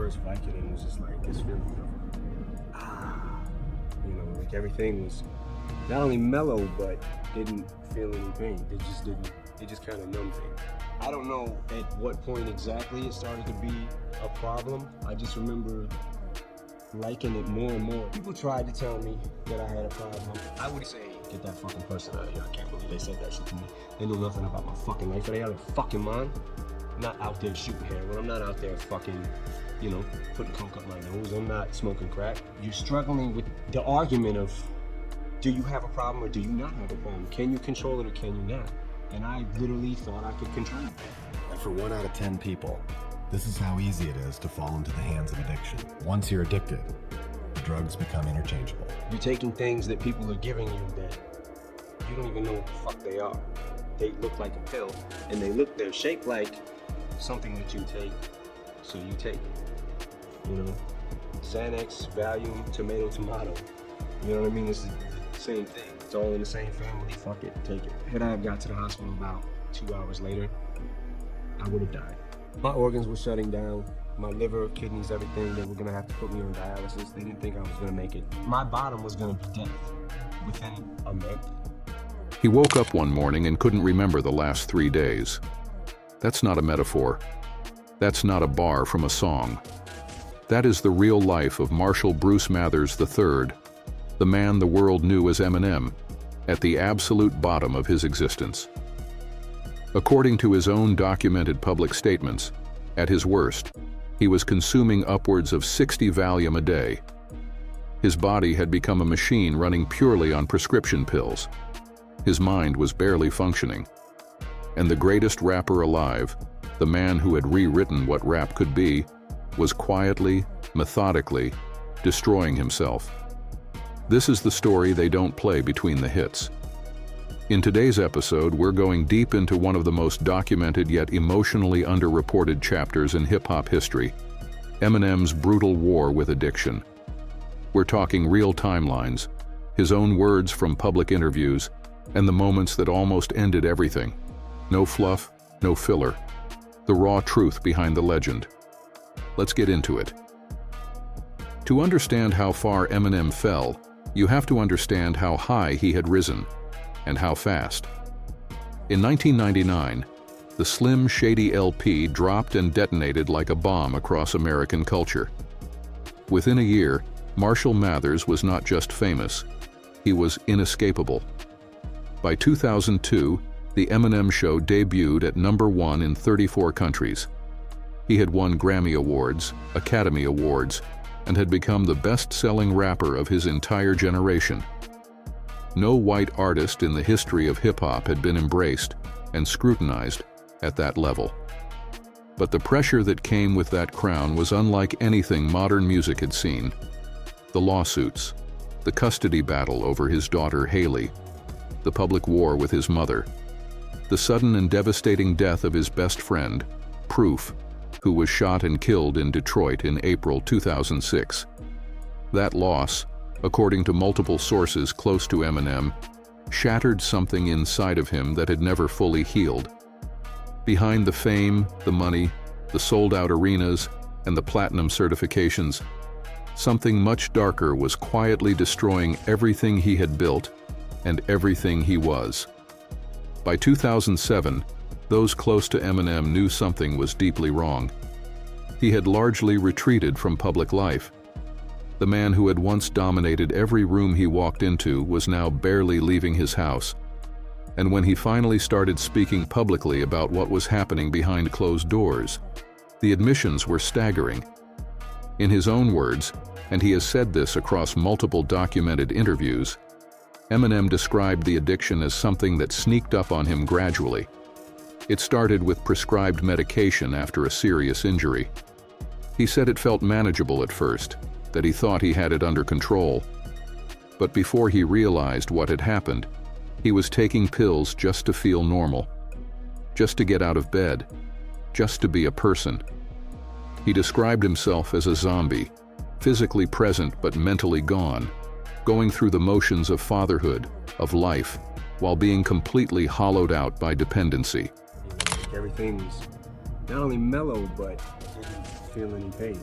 first Vicodin was just like this feeling of, like everything was not only mellow, but didn't feel any pain. It just kind of numbed things. I don't know at what point exactly it started to be a problem. I just remember liking it more and more. People tried to tell me that I had a problem. I would say, get that fucking person out of here. I can't believe they said that shit to me. They knew nothing about my fucking life. Are they out of their fucking mind? I'm not out there shooting heroin. I'm not out there fucking, putting coke up my nose. I'm not smoking crack. You're struggling with the argument of, do you have a problem or do you not have a problem? Can you control it or can you not? And I literally thought I could control it. And for 1 out of 10 people, this is how easy it is to fall into the hands of addiction. Once you're addicted, the drugs become interchangeable. You're taking things that people are giving you that you don't even know what the fuck they are. They look like a pill, and they're shaped like something that you take, so you take it. Xanax, Valium, tomato. You know what I mean? It's the same thing. It's all in the same family. Fuck it, take it. Had I got to the hospital about 2 hours later, I would have died. My organs were shutting down. My liver, kidneys, everything. They were gonna have to put me on dialysis. They didn't think I was gonna make it. My bottom was gonna be death within a month. He woke up one morning and couldn't remember the last 3 days. That's not a metaphor. That's not a bar from a song. That is the real life of Marshall Bruce Mathers III, the man the world knew as Eminem, at the absolute bottom of his existence. According to his own documented public statements, at his worst, he was consuming upwards of 60 Valium a day. His body had become a machine running purely on prescription pills. His mind was barely functioning. And the greatest rapper alive, the man who had rewritten what rap could be, was quietly, methodically, destroying himself. This is the story they don't play between the hits. In today's episode, we're going deep into one of the most documented yet emotionally underreported chapters in hip-hop history, Eminem's brutal war with addiction. We're talking real timelines, his own words from public interviews, and the moments that almost ended everything. No fluff, no filler. The raw truth behind the legend. Let's get into it. To understand how far Eminem fell, you have to understand how high he had risen, and how fast. In 1999, the Slim Shady LP dropped and detonated like a bomb across American culture. Within a year, Marshall Mathers was not just famous, he was inescapable. By 2002, The Eminem Show debuted at #1 in 34 countries. He had won Grammy Awards, Academy Awards, and had become the best-selling rapper of his entire generation. No white artist in the history of hip-hop had been embraced and scrutinized at that level. But the pressure that came with that crown was unlike anything modern music had seen. The lawsuits, the custody battle over his daughter Haley, the public war with his mother, the sudden and devastating death of his best friend, Proof, who was shot and killed in Detroit in April 2006. That loss, according to multiple sources close to Eminem, shattered something inside of him that had never fully healed. Behind the fame, the money, the sold-out arenas, and the platinum certifications, something much darker was quietly destroying everything he had built and everything he was. By 2007, those close to Eminem knew something was deeply wrong. He had largely retreated from public life. The man who had once dominated every room he walked into was now barely leaving his house. And when he finally started speaking publicly about what was happening behind closed doors, the admissions were staggering. In his own words, and he has said this across multiple documented interviews, Eminem described the addiction as something that sneaked up on him gradually. It started with prescribed medication after a serious injury. He said it felt manageable at first, that he thought he had it under control. But before he realized what had happened, he was taking pills just to feel normal, just to get out of bed, just to be a person. He described himself as a zombie, physically present but mentally gone, going through the motions of fatherhood, of life, while being completely hollowed out by dependency. Everything was not only mellow, but didn't feel any pain.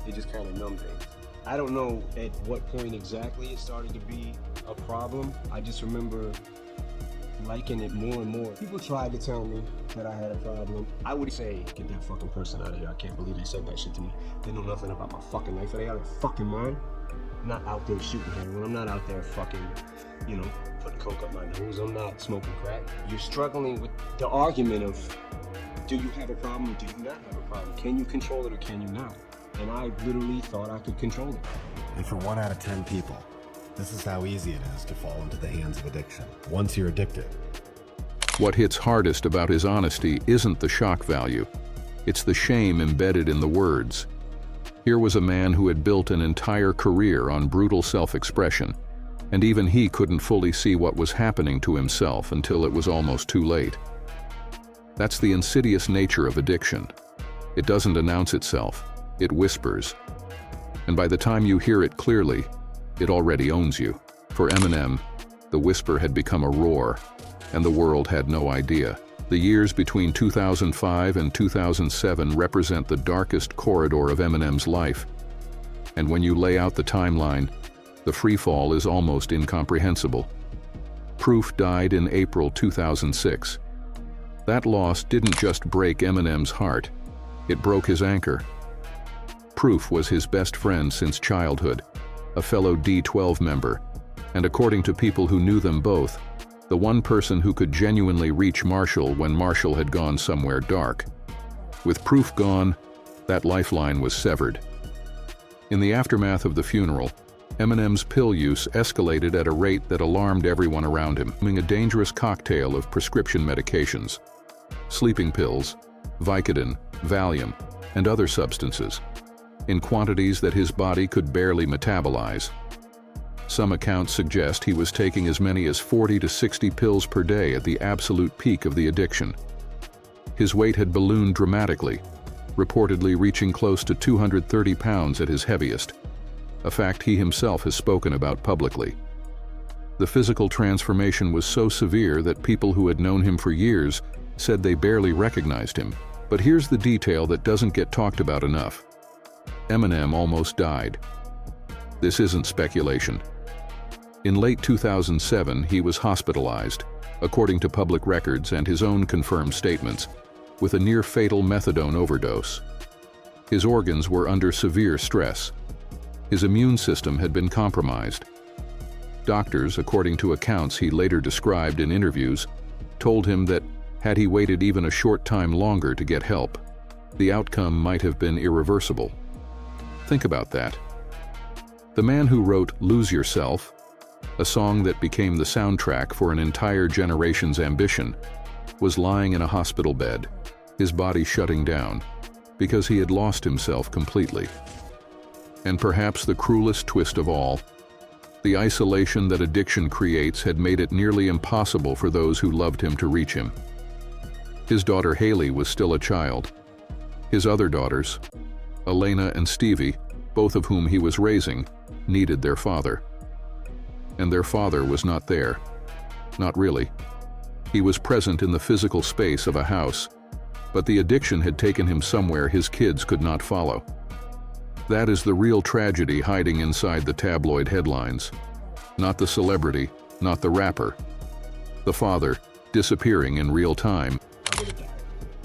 It just kind of numbed things. I don't know at what point exactly it started to be a problem. I just remember liking it more and more. People tried to tell me that I had a problem. I would say, get that fucking person out of here. I can't believe they said that shit to me. They know nothing about my fucking life. Are they out of their fucking mind? I'm not out there shooting heroin. I'm not out there fucking, putting coke up my nose. I'm not smoking crack. You're struggling with the argument of, do you have a problem or do you not have a problem? Can you control it or can you not? And I literally thought I could control it. And for 1 out of 10 people, this is how easy it is to fall into the hands of addiction. Once you're addicted. What hits hardest about his honesty isn't the shock value. It's the shame embedded in the words. Here was a man who had built an entire career on brutal self-expression, and even he couldn't fully see what was happening to himself until it was almost too late. That's the insidious nature of addiction. It doesn't announce itself, it whispers. And by the time you hear it clearly, it already owns you. For Eminem, the whisper had become a roar, and the world had no idea. The years between 2005 and 2007 represent the darkest corridor of Eminem's life. And when you lay out the timeline, the freefall is almost incomprehensible. Proof died in April 2006. That loss didn't just break Eminem's heart, it broke his anchor. Proof was his best friend since childhood, a fellow D12 member, and according to people who knew them both, the one person who could genuinely reach Marshall when Marshall had gone somewhere dark. With Proof gone, that lifeline was severed. In the aftermath of the funeral, Eminem's pill use escalated at a rate that alarmed everyone around him, becoming a dangerous cocktail of prescription medications, sleeping pills, Vicodin, Valium, and other substances, in quantities that his body could barely metabolize. Some accounts suggest he was taking as many as 40 to 60 pills per day at the absolute peak of the addiction. His weight had ballooned dramatically, reportedly reaching close to 230 pounds at his heaviest, a fact he himself has spoken about publicly. The physical transformation was so severe that people who had known him for years said they barely recognized him. But here's the detail that doesn't get talked about enough. Eminem almost died. This isn't speculation. In late 2007, he was hospitalized, according to public records and his own confirmed statements, with a near-fatal methadone overdose. His organs were under severe stress. His immune system had been compromised. Doctors, according to accounts he later described in interviews, told him that had he waited even a short time longer to get help, the outcome might have been irreversible. Think about that. The man who wrote Lose Yourself, a song that became the soundtrack for an entire generation's ambition, was lying in a hospital bed, his body shutting down, because he had lost himself completely. And perhaps the cruelest twist of all, the isolation that addiction creates had made it nearly impossible for those who loved him to reach him. His daughter Haley was still a child. His other daughters, Elena and Stevie, both of whom he was raising, needed their father. And their father was not there. Not really. He was present in the physical space of a house, but the addiction had taken him somewhere his kids could not follow. That is the real tragedy hiding inside the tabloid headlines. Not the celebrity, not the rapper. The father, disappearing in real time. I would have died.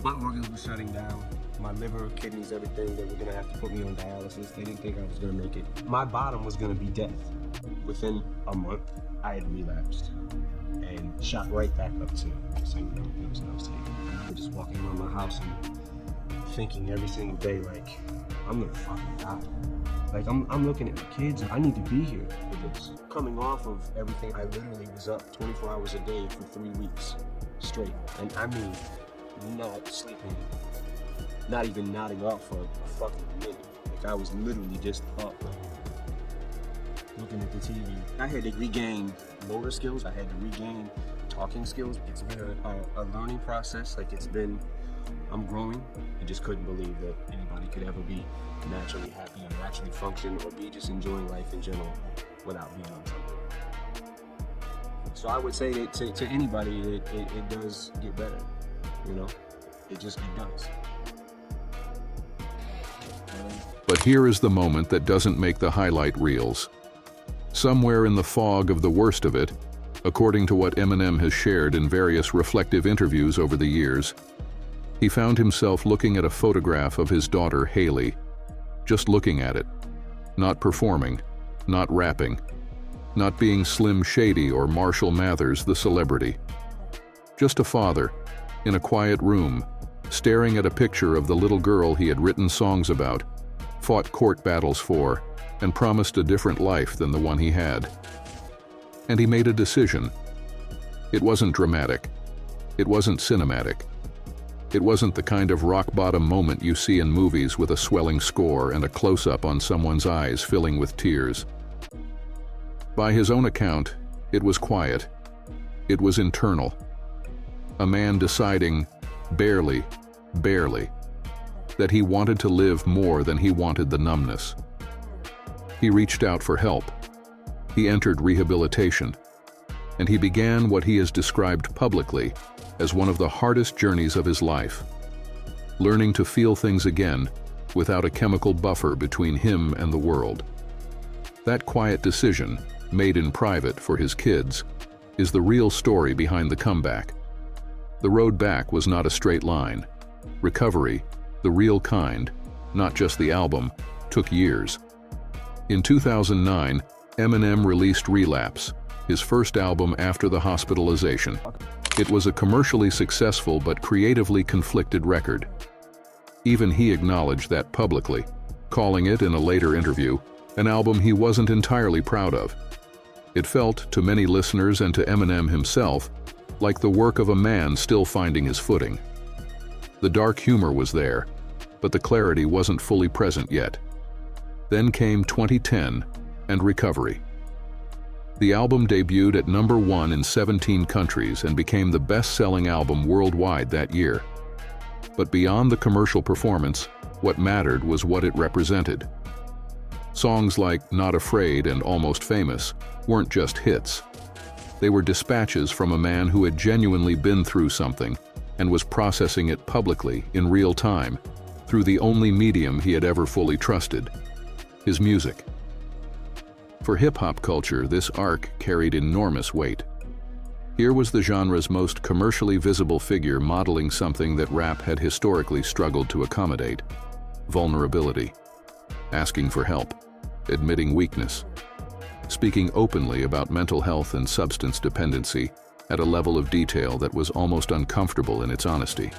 My organs were shutting down. My liver, kidneys, everything. They were gonna have to put me on dialysis. They didn't think I was gonna make it. My bottom was gonna be death. Within a month, I had relapsed and shot right back up to the same pills that I was taking. I was just walking around my house and thinking every single day, like, I'm gonna fucking die. Like, I'm looking at my kids, and I need to be here for this. Coming off of everything, I literally was up 24 hours a day for 3 weeks straight. And I mean, not sleeping, not even nodding off for a fucking minute. Like, I was literally just up, looking at the TV. I had to regain motor skills. I had to regain talking skills. It's been a learning process. Like, I'm growing. I just couldn't believe that anybody could ever be naturally happy and naturally function or be just enjoying life in general without being on something. So I would say that to anybody, it does get better, you know? It does. here is the moment that doesn't make the highlight reels. Somewhere in the fog of the worst of it, according to what Eminem has shared in various reflective interviews over the years, he found himself looking at a photograph of his daughter, Haley. Just looking at it. Not performing, not rapping, not being Slim Shady or Marshall Mathers, the celebrity. Just a father, in a quiet room, staring at a picture of the little girl he had written songs about, fought court battles for, and promised a different life than the one he had. And he made a decision. It wasn't dramatic. It wasn't cinematic. It wasn't the kind of rock-bottom moment you see in movies with a swelling score and a close-up on someone's eyes filling with tears. By his own account, it was quiet. It was internal. A man deciding, barely, that he wanted to live more than he wanted the numbness. He reached out for help. He entered rehabilitation. And he began what he has described publicly as one of the hardest journeys of his life, learning to feel things again without a chemical buffer between him and the world. That quiet decision, made in private for his kids, is the real story behind the comeback. The road back was not a straight line. Recovery, the real kind, not just the album, took years. In 2009, Eminem released Relapse, his first album after the hospitalization. It was a commercially successful but creatively conflicted record. Even he acknowledged that publicly, calling it in a later interview an album he wasn't entirely proud of. It felt, to many listeners and to Eminem himself, like the work of a man still finding his footing. The dark humor was there, but the clarity wasn't fully present yet. Then came 2010 and Recovery. The album debuted at #1 in 17 countries and became the best-selling album worldwide that year. But beyond the commercial performance, what mattered was what it represented. Songs like Not Afraid and Almost Famous weren't just hits. They were dispatches from a man who had genuinely been through something and was processing it publicly, in real time, through the only medium he had ever fully trusted: his music. For hip-hop culture, this arc carried enormous weight. Here was the genre's most commercially visible figure modeling something that rap had historically struggled to accommodate: vulnerability, asking for help, admitting weakness, speaking openly about mental health and substance dependency at a level of detail that was almost uncomfortable in its honesty.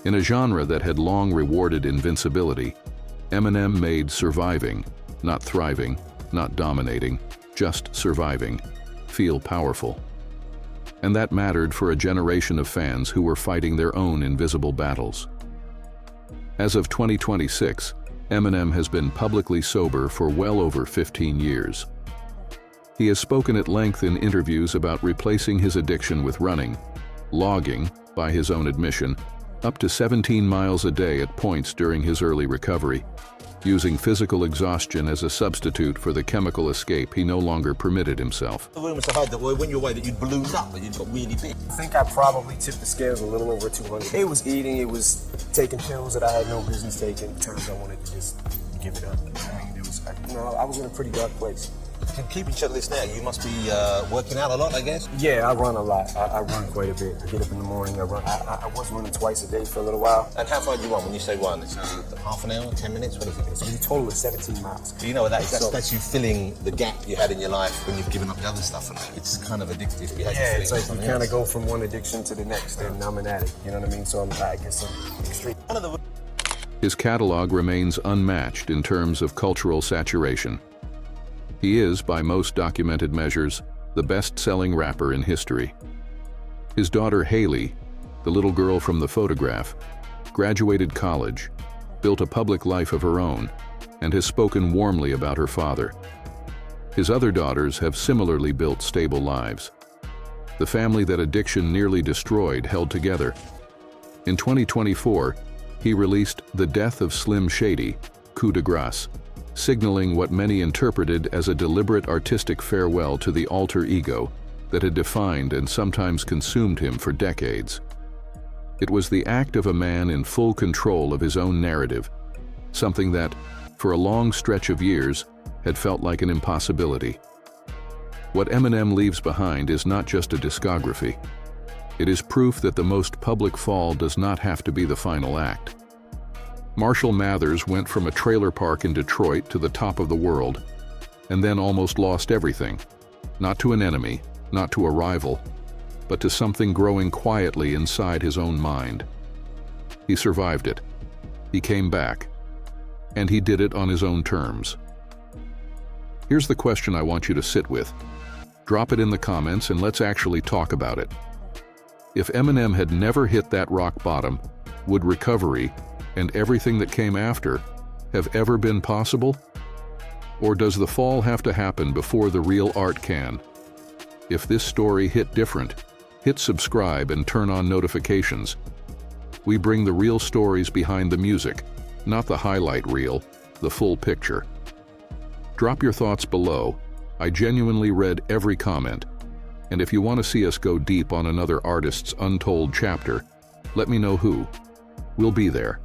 In a genre that had long rewarded invincibility, Eminem made surviving, not thriving, not dominating, just surviving, feel powerful. And that mattered for a generation of fans who were fighting their own invisible battles. As of 2026, Eminem has been publicly sober for well over 15 years. He has spoken at length in interviews about replacing his addiction with running, logging, by his own admission, up to 17 miles a day at points during his early recovery, using physical exhaustion as a substitute for the chemical escape he no longer permitted himself. The rumors had that when you were away that you'd ballooned up, that you'd got really big. I think I probably tipped the scales a little over 200. It was eating, it was taking pills that I had no business taking. Times I wanted to just give it up. I mean, I was in a pretty dark place. Keeping check this now, you must be working out a lot, I guess? Yeah, I run a lot. I run quite a bit. I get up in the morning, I run. I was running twice a day for a little while. And how far do you run when you say run? It's half an hour, 10 minutes? What is it? So the total is 17 miles. Do you know what that is? That's you filling the gap you had in your life when you've given up the other stuff. And it's kind of addictive behavior. Yeah, it's like you kind of go from one addiction to the next, and I'm an addict. You know what I mean? So I guess I'm extreme. His catalog remains unmatched in terms of cultural saturation. He is, by most documented measures, the best-selling rapper in history. His daughter Haley, the little girl from the photograph, graduated college, built a public life of her own, and has spoken warmly about her father. His other daughters have similarly built stable lives. The family that addiction nearly destroyed held together. In 2024, he released The Death of Slim Shady, Coup de Grace, signaling what many interpreted as a deliberate artistic farewell to the alter ego that had defined and sometimes consumed him for decades. It was the act of a man in full control of his own narrative, something that, for a long stretch of years, had felt like an impossibility. What Eminem leaves behind is not just a discography. It is proof that the most public fall does not have to be the final act. Marshall Mathers went from a trailer park in Detroit to the top of the world, and then almost lost everything. Not to an enemy, not to a rival, but to something growing quietly inside his own mind. He survived it. He came back. And he did it on his own terms. Here's the question I want you to sit with. Drop it in the comments and let's actually talk about it. If Eminem had never hit that rock bottom, would recovery, and everything that came after, have ever been possible? Or does the fall have to happen before the real art can? If this story hit different, hit subscribe and turn on notifications. We bring the real stories behind the music, not the highlight reel, the full picture. Drop your thoughts below. I genuinely read every comment. And if you want to see us go deep on another artist's untold chapter, let me know who. We'll be there.